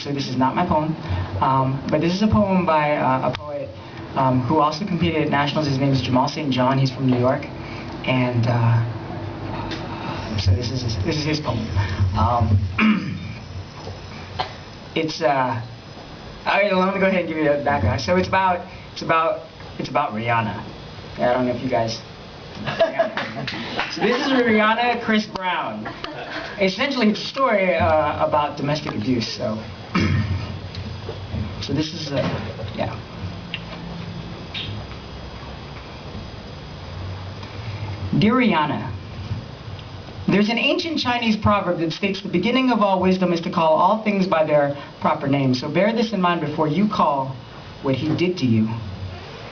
so this is not my poem. But this is a poem by a poet who also competed at nationals. His name is Jamal St. John. He's from New York, and so this is his poem. It's all right, let me go ahead and give you the background. So it's about Rihanna. I don't know if you guys. So this is Rihanna, Chris Brown. Essentially, it's a story about domestic abuse. So this is yeah. Dear Rihanna, there's an ancient Chinese proverb that states the beginning of all wisdom is to call all things by their proper names. So bear this in mind before you call what he did to you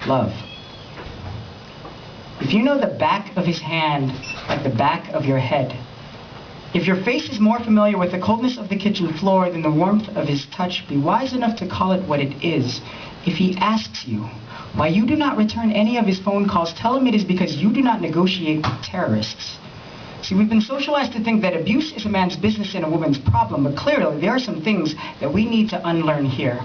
love. If you know the back of his hand like the back of your head, if your face is more familiar with the coldness of the kitchen floor than the warmth of his touch, be wise enough to call it what it is. If he asks you why you do not return any of his phone calls, tell him it is because you do not negotiate with terrorists. See, we've been socialized to think that abuse is a man's business and a woman's problem, but clearly there are some things that we need to unlearn here.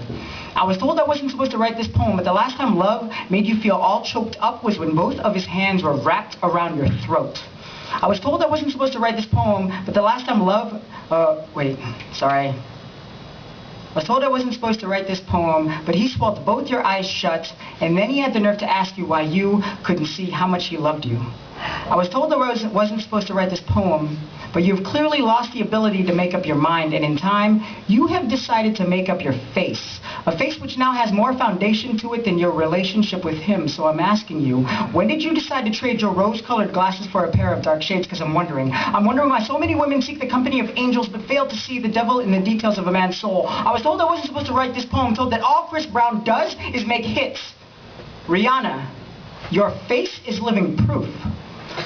I was told I wasn't supposed to write this poem, but the last time love made you feel all choked up was when both of his hands were wrapped around your throat. I was told I wasn't supposed to write this poem, but the last time love... I was told I wasn't supposed to write this poem, but he swelled both your eyes shut, and then he had the nerve to ask you why you couldn't see how much he loved you. I was told I wasn't supposed to write this poem, but you've clearly lost the ability to make up your mind, and in time, you have decided to make up your face. A face which now has more foundation to it than your relationship with him. So I'm asking you, when did you decide to trade your rose-colored glasses for a pair of dark shades? Because I'm wondering why so many women seek the company of angels but fail to see the devil in the details of a man's soul. I was told I wasn't supposed to write this poem, told that all Chris Brown does is make hits. Rihanna, your face is living proof.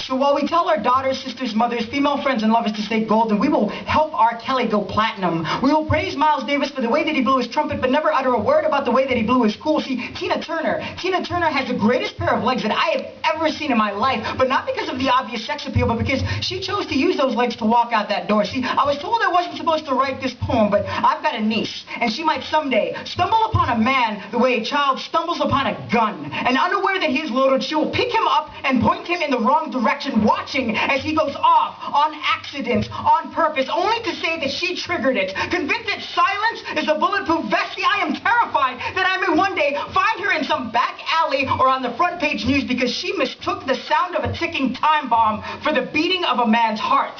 So while we tell our daughters, sisters, mothers, female friends, and lovers to stay golden, we will help R. Kelly go platinum. We will praise Miles Davis for the way that he blew his trumpet, but never utter a word about the way that he blew his cool. See, Tina Turner has the greatest pair of legs that I have ever seen in my life, but not because of the obvious sex appeal, but because she chose to use those legs to walk out that door. See, I was told I wasn't supposed to write this poem, but I've got a niece, and she might someday stumble upon a man the way a child stumbles upon a gun. And unaware that he is loaded, she will pick him up and point him in the wrong direction, watching as he goes off on accident, on purpose, only to say that she triggered it. Convinced that silence is a bulletproof vest, see, I am terrified that I may one day find her in some back alley or on the front page news because she mistook the sound of a ticking time bomb for the beating of a man's heart.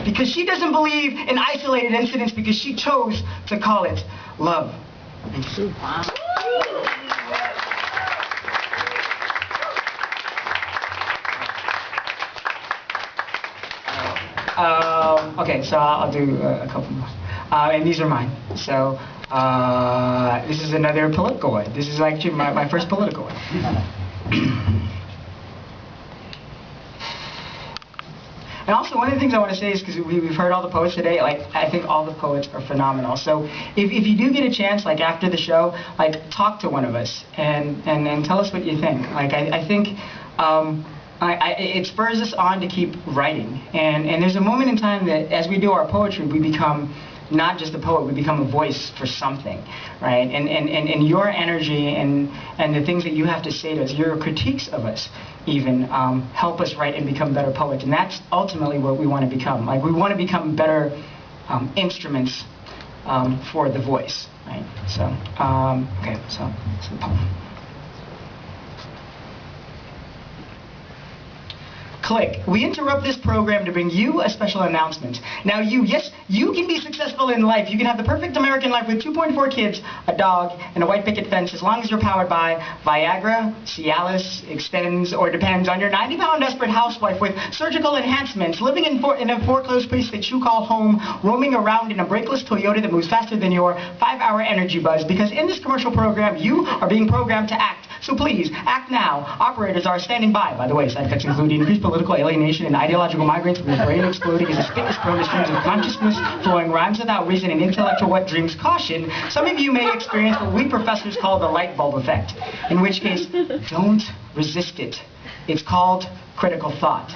Because she doesn't believe in isolated incidents, because she chose to call it love. Thank you. Wow. Okay, so I'll do a couple more. And these are mine. So, this is another political one. This is actually my first political one. And also, one of the things I want to say is, because we've heard all the poets today, like, I think all the poets are phenomenal. So, if you do get a chance, like, after the show, like, talk to one of us and tell us what you think. Like, I think... it spurs us on to keep writing, and there's a moment in time that as we do our poetry, we become not just a poet, we become a voice for something, right? And your energy and the things that you have to say to us, your critiques of us even, help us write and become better poets, and that's ultimately what we want to become. Like, we want to become better instruments for the voice, right? So, okay, so the poem. Click. We interrupt this program to bring you a special announcement. Now yes, you can be successful in life. You can have the perfect American life with 2.4 kids, a dog, and a white picket fence, as long as you're powered by Viagra, Cialis, Extends, or depends on your 90-pound desperate housewife with surgical enhancements, living in a foreclosed place that you call home, roaming around in a brakeless Toyota that moves faster than your 5-hour energy buzz, because in this commercial program, you are being programmed to act. So please, act now. Operators are standing by. By the way, side effects include increased political alienation and ideological migraines from your brain exploding as it fitness prone to streams of consciousness, flowing rhymes without reason, and intellectual wet dreams. Caution, some of you may experience what we professors call the light bulb effect, in which case, don't resist it. It's called critical thought.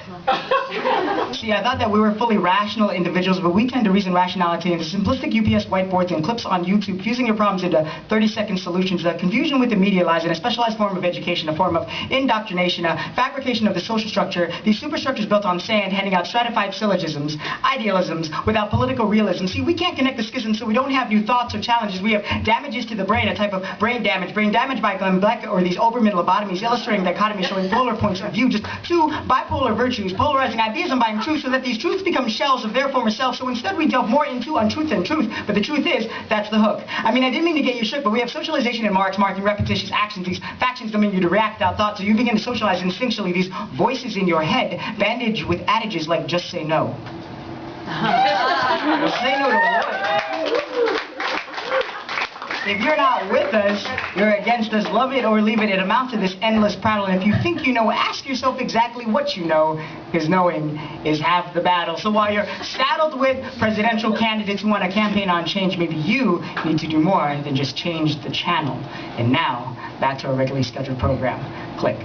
See, I thought that we were fully rational individuals, but we tend to reason rationality into simplistic UPS whiteboards and clips on YouTube, fusing your problems into 30-second solutions. The confusion with the media lies in a specialized form of education, a form of indoctrination, a fabrication of the social structure. These superstructures built on sand, handing out stratified syllogisms, idealisms, without political realism. See, we can't connect the schisms, so we don't have new thoughts or challenges. We have damages to the brain, a type of brain damage by Glenn Beck, or these Obermann lobotomies, illustrating dichotomies, showing polar points of view, just two bipolar virtues, polarizing ideas and buying truth, so that these truths become shells of their former self. So instead we delve more into untruth than truth, but the truth is, that's the hook. I mean, I didn't mean to get you shook, but we have socialization in marks, marking repetitious actions. These factions don't mean you to react without thought, so you begin to socialize instinctually. These voices in your head, bandaged with adages like just say no. Say no to what? If you're not with us, you're against us. Love it or leave it. It amounts to this endless prattle. And if you think you know, ask yourself exactly what you know, because knowing is half the battle. So while you're saddled with presidential candidates who want to campaign on change, maybe you need to do more than just change the channel. And now, back to our regularly scheduled program. Click.